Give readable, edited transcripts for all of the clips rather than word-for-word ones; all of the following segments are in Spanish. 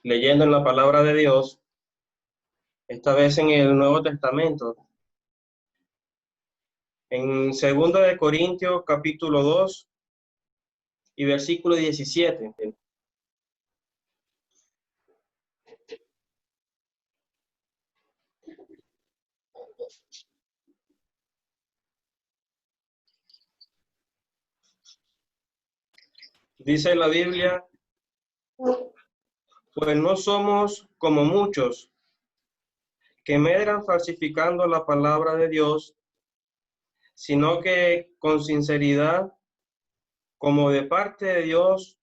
leyendo en la palabra de Dios, esta vez en el Nuevo Testamento, en 2 de Corintios capítulo 2 y versículo 17. Dice la Biblia, pues no somos como muchos que medran falsificando la palabra de Dios, sino que con sinceridad, como de parte de Dios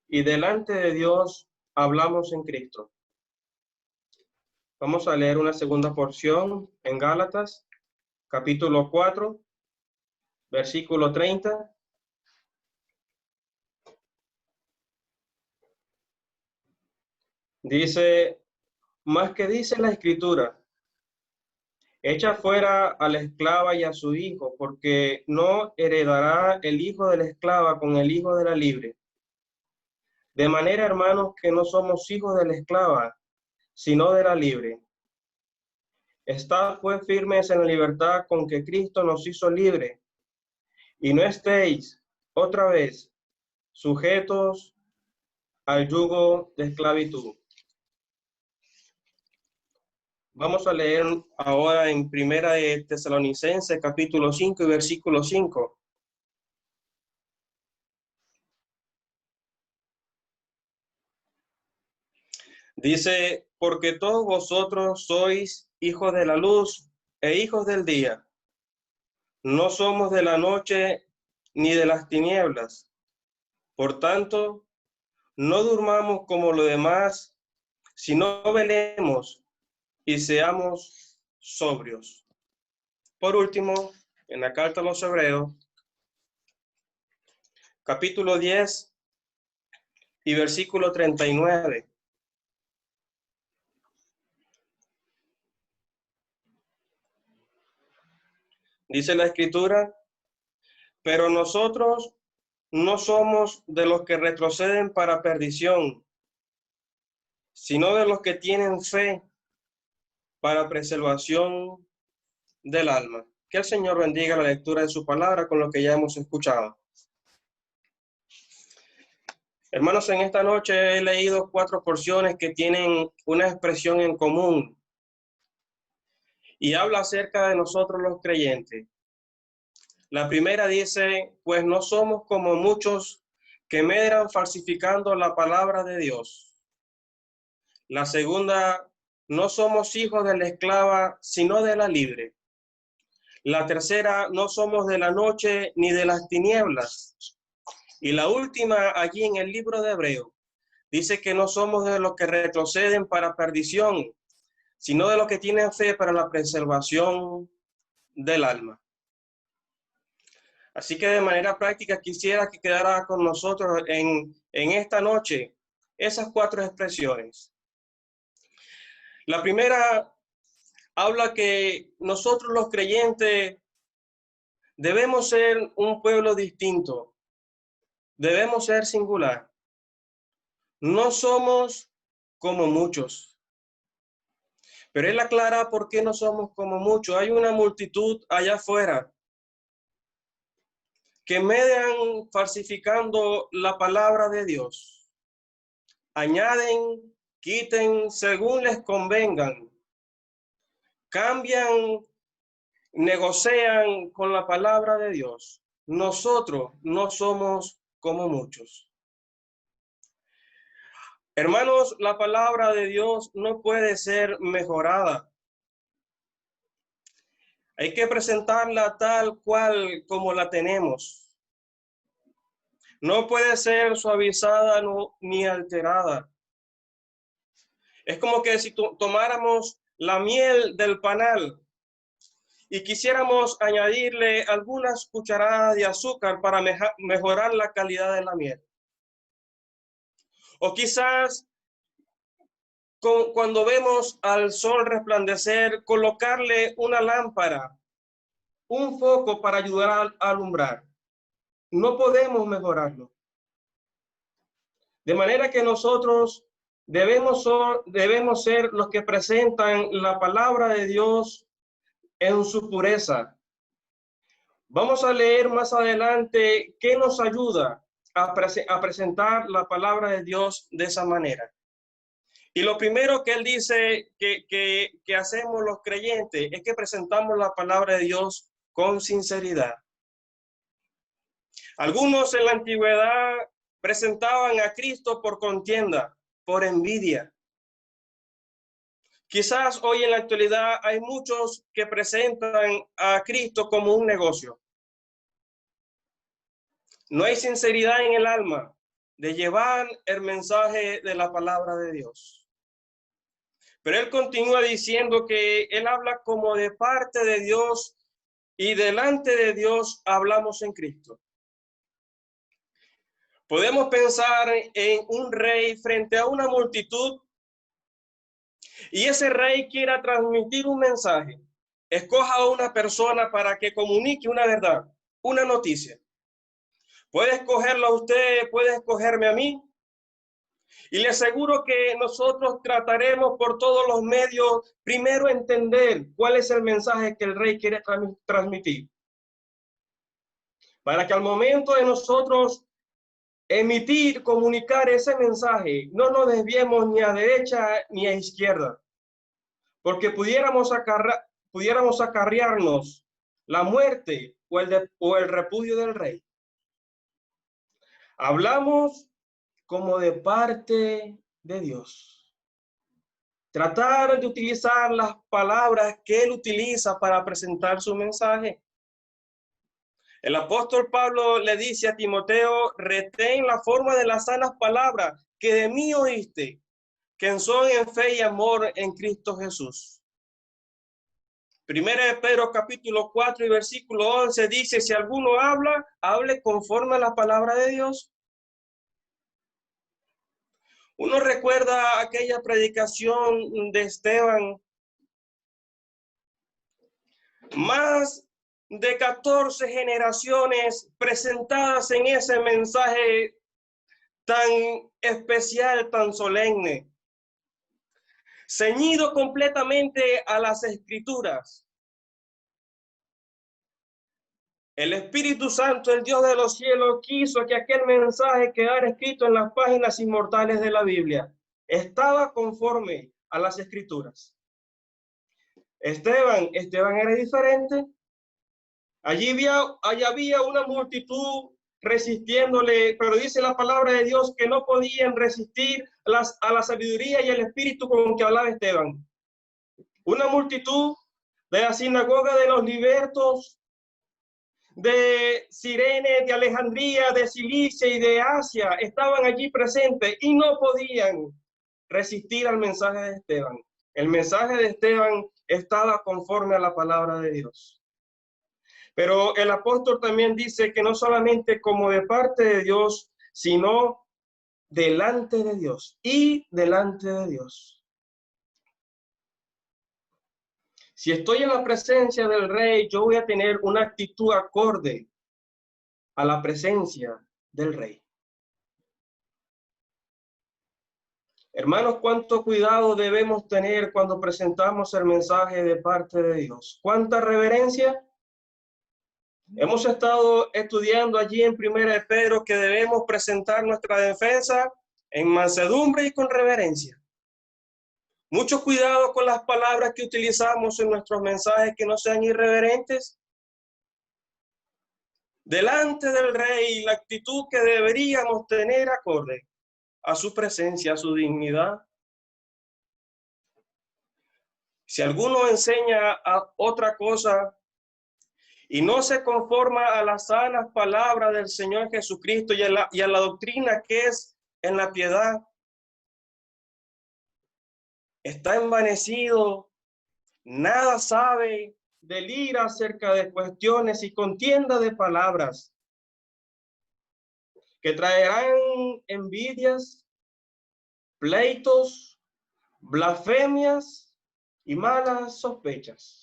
y delante de Dios, hablamos en Cristo. Vamos a leer una segunda porción en Gálatas, capítulo 4, versículo 30. Dice, más que dice la Escritura, echa fuera a la esclava y a su hijo, porque no heredará el hijo de la esclava con el hijo de la libre. De manera, hermanos, que no somos hijos de la esclava, sino de la libre. Estad pues firmes en la libertad con que Cristo nos hizo libre, y no estéis otra vez sujetos al yugo de esclavitud. Vamos a leer ahora en Primera de Tesalonicenses, capítulo 5 y versículo 5. Dice, porque todos vosotros sois hijos de la luz e hijos del día. No somos de la noche ni de las tinieblas. Por tanto, no durmamos como los demás, sino velemos y seamos sobrios. Por último, en la carta a los Hebreos, capítulo 10 y versículo 39. Dice la Escritura, pero nosotros no somos de los que retroceden para perdición, sino de los que tienen fe para preservación del alma. Que el Señor bendiga la lectura de su palabra con lo que ya hemos escuchado. Hermanos, en esta noche he leído 4 porciones que tienen una expresión en común y habla acerca de nosotros los creyentes. La primera dice, pues no somos como muchos que medran falsificando la palabra de Dios. La segunda, no somos hijos de la esclava, sino de la libre. La tercera, no somos de la noche ni de las tinieblas. Y la última, allí en el libro de Hebreos, dice que no somos de los que retroceden para perdición, sino de los que tienen fe para la preservación del alma. Así que de manera práctica quisiera que quedara con nosotros en esta noche esas 4 expresiones. La primera habla que nosotros los creyentes debemos ser un pueblo distinto, debemos ser singular. No somos como muchos, pero él aclara por qué no somos como muchos. Hay una multitud allá afuera que median falsificando la palabra de Dios. Añaden, quiten según les convengan. Cambian, negocian con la palabra de Dios. Nosotros no somos como muchos. Hermanos, la palabra de Dios no puede ser mejorada. Hay que presentarla tal cual como la tenemos. No puede ser suavizada ni alterada. Es como que si tomáramos la miel del panal y quisiéramos añadirle algunas cucharadas de azúcar para mejorar la calidad de la miel. O quizás cuando vemos al sol resplandecer, colocarle una lámpara, un foco para ayudar a alumbrar. No podemos mejorarlo. De manera que nosotros debemos ser los que presentan la palabra de Dios en su pureza. Vamos a leer más adelante qué nos ayuda a presentar la palabra de Dios de esa manera. Y lo primero que él dice que hacemos los creyentes es que presentamos la palabra de Dios con sinceridad. Algunos en la antigüedad presentaban a Cristo por contienda, por envidia. Quizás hoy en la actualidad hay muchos que presentan a Cristo como un negocio. No hay sinceridad en el alma de llevar el mensaje de la palabra de Dios. Pero él continúa diciendo que él habla como de parte de Dios y delante de Dios hablamos en Cristo. Podemos pensar en un rey frente a una multitud y ese rey quiera transmitir un mensaje. Escoja a una persona para que comunique una verdad, una noticia. Puede escogerlo a usted, puede escogerme a mí. Y le aseguro que nosotros trataremos por todos los medios, primero entender cuál es el mensaje que el rey quiere transmitir. Para que al momento de nosotros emitir, comunicar ese mensaje, no nos desviemos ni a derecha ni a izquierda. Porque pudiéramos acarrearnos la muerte o el repudio del rey. Hablamos como de parte de Dios. Tratar de utilizar las palabras que él utiliza para presentar su mensaje. El apóstol Pablo le dice a Timoteo, retén la forma de las sanas palabras que de mí oíste, que son en fe y amor en Cristo Jesús. Primera de Pedro capítulo 4 y versículo 11 dice, si alguno habla, hable conforme a la palabra de Dios. Uno recuerda aquella predicación de Esteban. Más de 14 generaciones presentadas en ese mensaje tan especial, tan solemne, ceñido completamente a las Escrituras. El Espíritu Santo, el Dios de los cielos, quiso que aquel mensaje quedara escrito en las páginas inmortales de la Biblia. Estaba conforme a las Escrituras. Esteban era diferente. Allí había una multitud resistiéndole, pero dice la palabra de Dios que no podían resistir a la sabiduría y el espíritu con que hablaba Esteban. Una multitud de la sinagoga de los libertos, de Cirene, de Alejandría, de Cilicia y de Asia estaban allí presentes y no podían resistir al mensaje de Esteban. El mensaje de Esteban estaba conforme a la palabra de Dios. Pero el apóstol también dice que no solamente como de parte de Dios, sino delante de Dios y delante de Dios. Si estoy en la presencia del rey, yo voy a tener una actitud acorde a la presencia del rey. Hermanos, cuánto cuidado debemos tener cuando presentamos el mensaje de parte de Dios. ¿Cuánta reverencia? Hemos estado estudiando allí en Primera de Pedro que debemos presentar nuestra defensa en mansedumbre y con reverencia. Mucho cuidado con las palabras que utilizamos en nuestros mensajes, que no sean irreverentes. Delante del rey, la actitud que deberíamos tener acorde a su presencia, a su dignidad. Si alguno enseña a otra cosa y no se conforma a las sanas palabras del Señor Jesucristo y a la doctrina que es en la piedad, está envanecido, nada sabe, delira acerca de cuestiones y contienda de palabras que traerán envidias, pleitos, blasfemias y malas sospechas.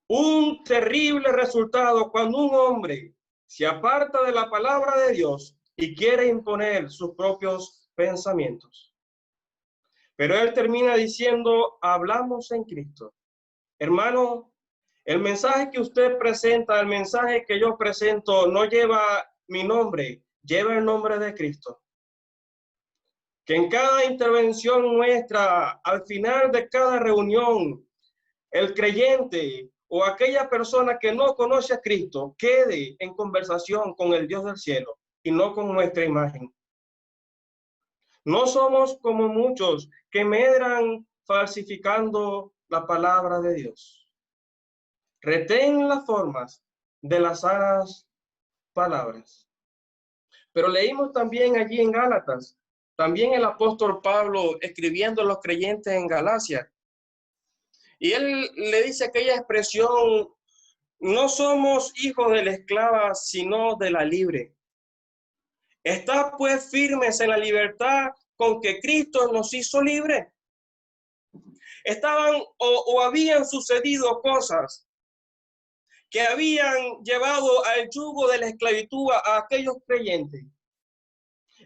Un terrible resultado cuando un hombre se aparta de la palabra de Dios y quiere imponer sus propios pensamientos. Pero él termina diciendo, hablamos en Cristo. Hermano, el mensaje que usted presenta, el mensaje que yo presento, no lleva mi nombre, lleva el nombre de Cristo. Que en cada intervención nuestra, al final de cada reunión, el creyente o aquella persona que no conoce a Cristo quede en conversación con el Dios del cielo y no con nuestra imagen. No somos como muchos que medran falsificando la palabra de Dios. Retén las formas de las sanas palabras. Pero leímos también allí en Gálatas, también el apóstol Pablo escribiendo a los creyentes en Galacia. Y él le dice aquella expresión, no somos hijos de la esclava, sino de la libre. Estad pues firmes en la libertad con que Cristo nos hizo libre. Estaban o habían sucedido cosas que habían llevado al yugo de la esclavitud a aquellos creyentes.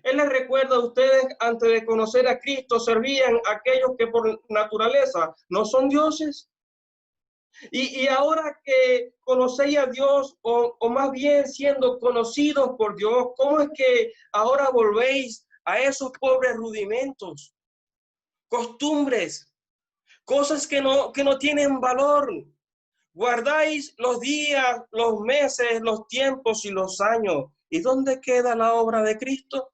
Él les recuerda a ustedes, antes de conocer a Cristo, servían a aquellos que por naturaleza no son dioses. Y ahora que conocéis a Dios, o más bien siendo conocidos por Dios, ¿cómo es que ahora volvéis a esos pobres rudimentos, costumbres, cosas que no tienen valor? Guardáis los días, los meses, los tiempos y los años. ¿Y dónde queda la obra de Cristo?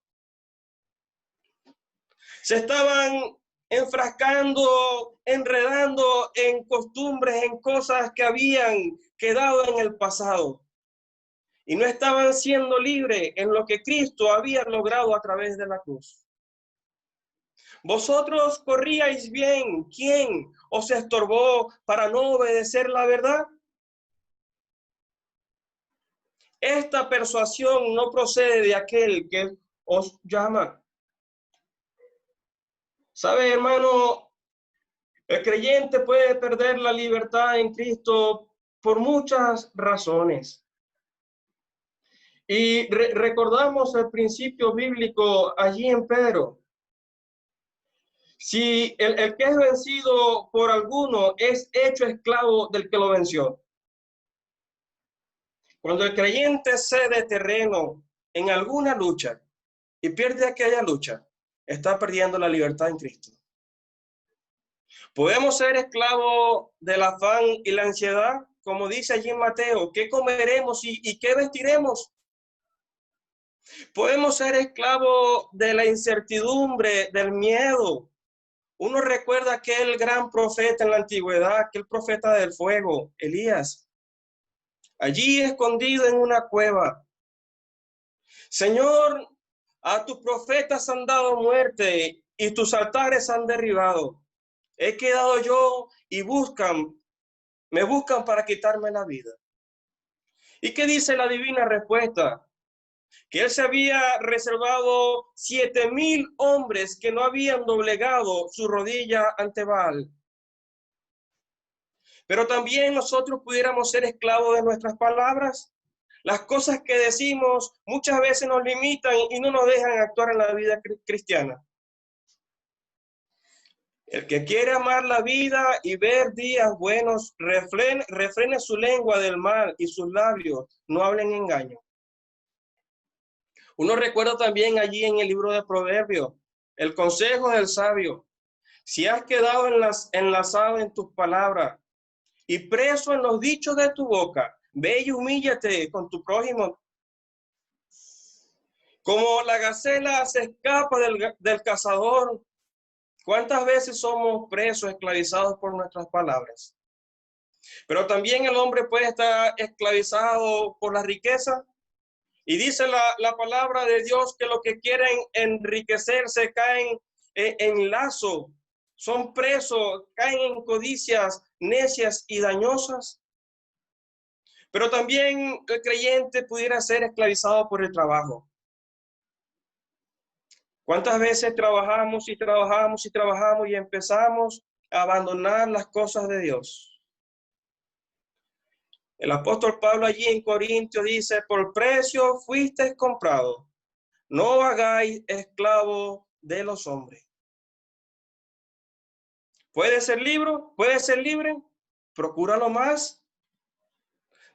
Se estaban enfrascando, enredando en costumbres, en cosas que habían quedado en el pasado. Y no estaban siendo libres en lo que Cristo había logrado a través de la cruz. Vosotros corríais bien. ¿Quién os estorbó para no obedecer la verdad? Esta persuasión no procede de aquel que os llama. ¿Sabe, hermano? El creyente puede perder la libertad en Cristo por muchas razones. Y recordamos el principio bíblico allí en Pedro. Si el que es vencido por alguno es hecho esclavo del que lo venció. Cuando el creyente cede terreno en alguna lucha y pierde aquella lucha, está perdiendo la libertad en Cristo. Podemos ser esclavos del afán y la ansiedad, como dice allí en Mateo, ¿qué comeremos y qué vestiremos? Podemos ser esclavos de la incertidumbre, del miedo. Uno recuerda aquel gran profeta en la antigüedad, aquel profeta del fuego, Elías, allí escondido en una cueva. Señor, a tus profetas han dado muerte y tus altares han derribado. He quedado yo y me buscan para quitarme la vida. ¿Y qué dice la divina respuesta? Que él se había reservado 7,000 hombres que no habían doblegado su rodilla ante Baal. Pero también nosotros pudiéramos ser esclavos de nuestras palabras. Las cosas que decimos muchas veces nos limitan y no nos dejan actuar en la vida cristiana. El que quiere amar la vida y ver días buenos, refrene su lengua del mal y sus labios no hablen engaño. Uno recuerda también allí en el libro de Proverbios, el consejo del sabio. Si has quedado enlazado en tus palabras y preso en los dichos de tu boca, ve y humíllate con tu prójimo. Como la gacela se escapa del cazador, ¿cuántas veces somos presos, esclavizados por nuestras palabras? Pero también el hombre puede estar esclavizado por la riqueza. Y dice la palabra de Dios que los que quieren enriquecerse caen en lazo, son presos, caen en codicias necias y dañosas. Pero también el creyente pudiera ser esclavizado por el trabajo. ¿Cuántas veces trabajamos y trabajamos y trabajamos y empezamos a abandonar las cosas de Dios? El apóstol Pablo allí en Corintios dice, por precio fuisteis comprados, no hagáis esclavos de los hombres. ¿Puede ser libre? ¿Puede ser libre? Procúralo más.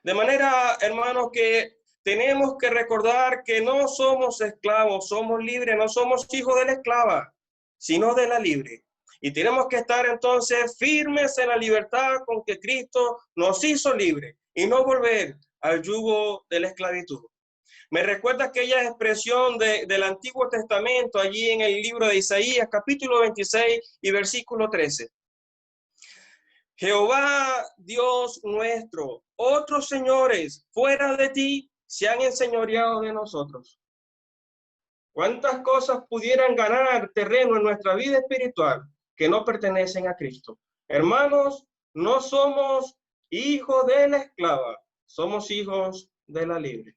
De manera, hermanos, que tenemos que recordar que no somos esclavos, somos libres, no somos hijos de la esclava, sino de la libre. Y tenemos que estar entonces firmes en la libertad con que Cristo nos hizo libre y no volver al yugo de la esclavitud. Me recuerda aquella expresión del Antiguo Testamento allí en el libro de Isaías, capítulo 26 y versículo 13. Jehová Dios nuestro, otros señores fuera de ti se han enseñoreado de nosotros. ¿Cuántas cosas pudieran ganar terreno en nuestra vida espiritual que no pertenecen a Cristo? Hermanos, no somos hijos de la esclava, somos hijos de la libre.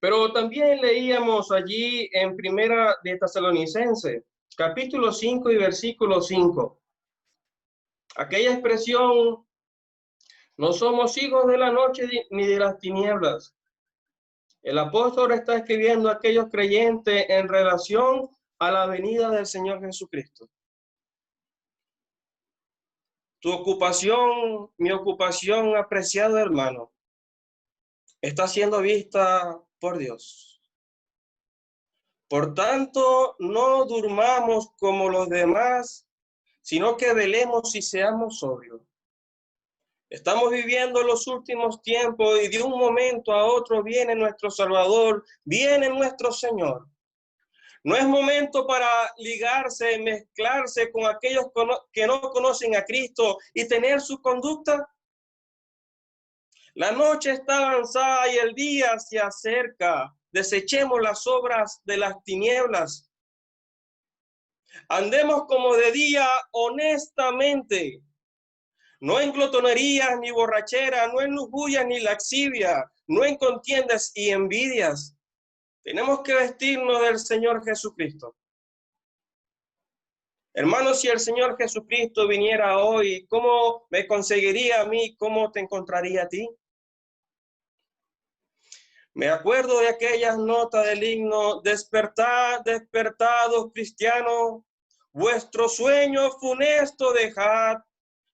Pero también leíamos allí en Primera de Tesalonicenses, capítulo 5 y versículo 5. Aquella expresión, no somos hijos de la noche ni de las tinieblas. El apóstol está escribiendo a aquellos creyentes en relación a la venida del Señor Jesucristo. Tu ocupación, mi ocupación, apreciado hermano, está siendo vista por Dios. Por tanto, no durmamos como los demás, sino que velemos y seamos sobrios. Estamos viviendo los últimos tiempos y de un momento a otro viene nuestro Salvador, viene nuestro Señor. No es momento para ligarse, mezclarse con aquellos que no conocen a Cristo y tener su conducta. La noche está avanzada y el día se acerca. Desechemos las obras de las tinieblas. Andemos como de día honestamente, no en glotonerías ni borracheras, no en lujurias ni laxivia, no en contiendas y envidias. Tenemos que vestirnos del Señor Jesucristo. Hermanos, si el Señor Jesucristo viniera hoy, ¿cómo me conseguiría a mí? ¿Cómo te encontraría a ti? Me acuerdo de aquellas notas del himno, despertad, despertados cristianos, vuestro sueño funesto dejad,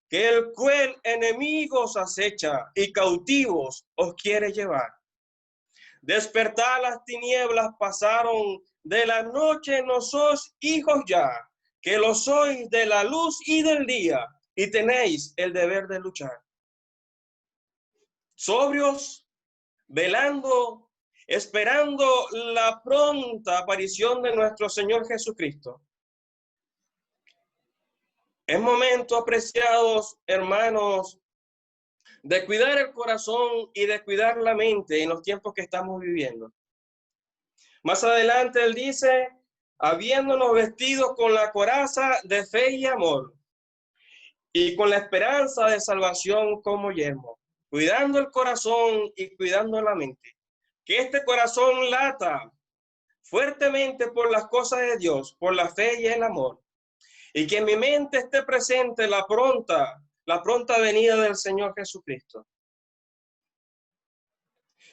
que el cruel enemigo os acecha y cautivos os quiere llevar. Despertad, las tinieblas pasaron, de la noche no sois hijos ya, que lo sois de la luz y del día, y tenéis el deber de luchar. Sobrios, velando, esperando la pronta aparición de nuestro Señor Jesucristo. Es momento, apreciados hermanos, de cuidar el corazón y de cuidar la mente en los tiempos que estamos viviendo. Más adelante él dice, habiéndonos vestidos con la coraza de fe y amor, y con la esperanza de salvación como yelmo, cuidando el corazón y cuidando la mente. Que este corazón lata fuertemente por las cosas de Dios, por la fe y el amor. Y que en mi mente esté presente la pronta venida del Señor Jesucristo.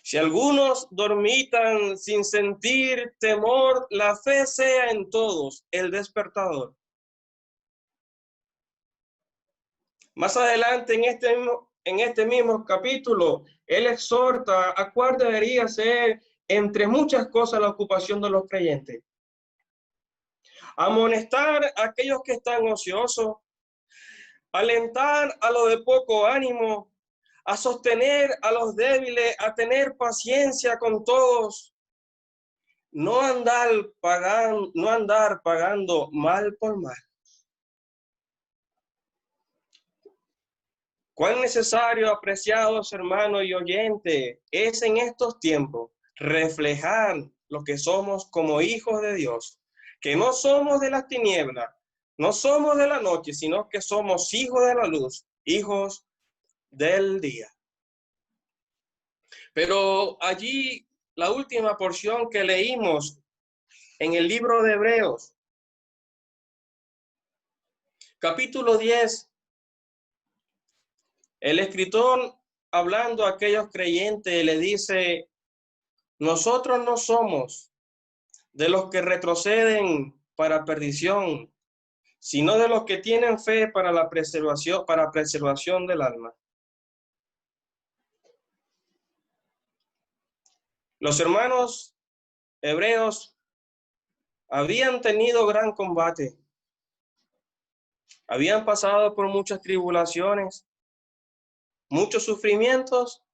Si algunos dormitan sin sentir temor, la fe sea en todos el despertador. Más adelante en este mismo capítulo, él exhorta a cuál debería ser, entre muchas cosas, la ocupación de los creyentes. Amonestar a aquellos que están ociosos, alentar a los de poco ánimo, a sostener a los débiles, a tener paciencia con todos, no andar pagando mal por mal. Cuán necesario, apreciados hermanos y oyentes, es en estos tiempos reflejar lo que somos como hijos de Dios, que no somos de las tinieblas, no somos de la noche, sino que somos hijos de la luz, hijos del día. Pero allí la última porción que leímos en el libro de Hebreos, capítulo 10, el escritor, hablando a aquellos creyentes, le dice, nosotros no somos de los que retroceden para perdición, sino de los que tienen fe para la preservación del alma. Los hermanos hebreos habían tenido gran combate, habían pasado por muchas tribulaciones, muchos sufrimientos,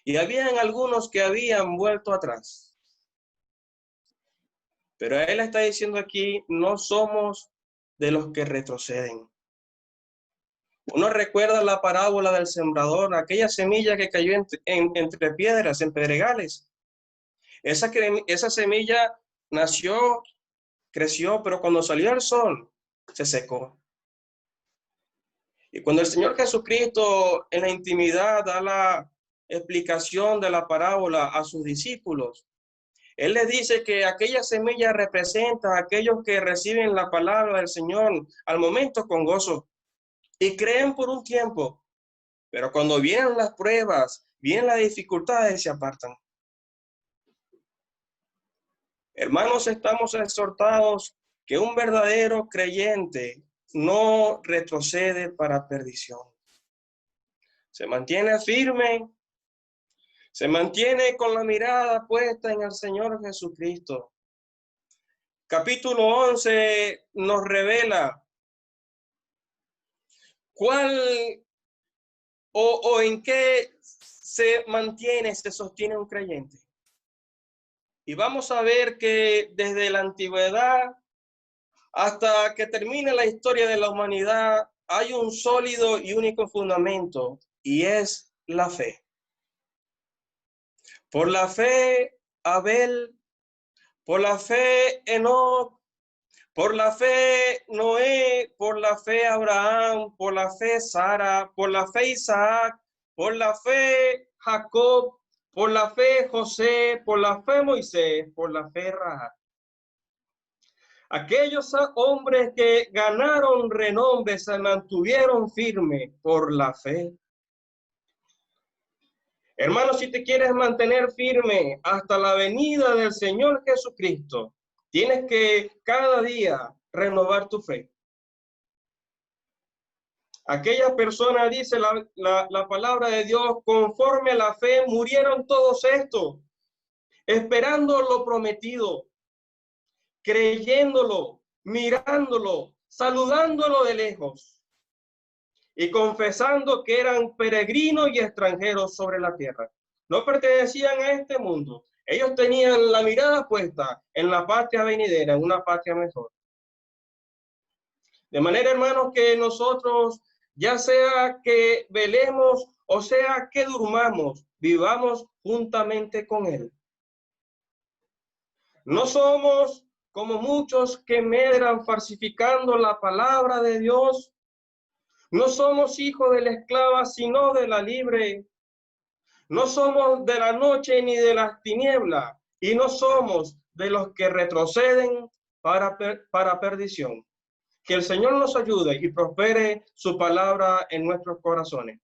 y habían algunos que habían vuelto atrás. Pero él está diciendo aquí, no somos de los que retroceden. Uno recuerda la parábola del sembrador, aquella semilla que cayó entre piedras, en pedregales. Esa semilla nació, creció, pero cuando salió el sol, se secó. Y cuando el Señor Jesucristo en la intimidad da la explicación de la parábola a sus discípulos, Él les dice que aquella semilla representa a aquellos que reciben la palabra del Señor al momento con gozo y creen por un tiempo, pero cuando vienen las pruebas, vienen las dificultades, se apartan. Hermanos, estamos exhortados que un verdadero creyente no retrocede para perdición. Se mantiene firme, se mantiene con la mirada puesta en el Señor Jesucristo. Capítulo 11 nos revela cuál o en qué se mantiene, se sostiene un creyente. Y vamos a ver que desde la antigüedad hasta que termine la historia de la humanidad, hay un sólido y único fundamento, y es la fe. Por la fe, Abel, por la fe, Enoc, por la fe, Noé, por la fe, Abraham, por la fe, Sara, por la fe, Isaac, por la fe, Jacob, por la fe, José, por la fe, Moisés, por la fe, Rahab. Aquellos hombres que ganaron renombre se mantuvieron firmes por la fe. Hermanos, si te quieres mantener firme hasta la venida del Señor Jesucristo, tienes que cada día renovar tu fe. Aquella persona, dice la palabra de Dios, conforme a la fe murieron todos estos, esperando lo prometido, creyéndolo, mirándolo, saludándolo de lejos y confesando que eran peregrinos y extranjeros sobre la tierra. No pertenecían a este mundo. Ellos tenían la mirada puesta en la patria venidera, en una patria mejor. De manera, hermanos, que nosotros, ya sea que velemos o sea que durmamos, vivamos juntamente con Él. No somos como muchos que medran falsificando la palabra de Dios. No somos hijos de la esclava, sino de la libre. No somos de la noche ni de las tinieblas, y no somos de los que retroceden para perdición. Que el Señor nos ayude y prospere su palabra en nuestros corazones.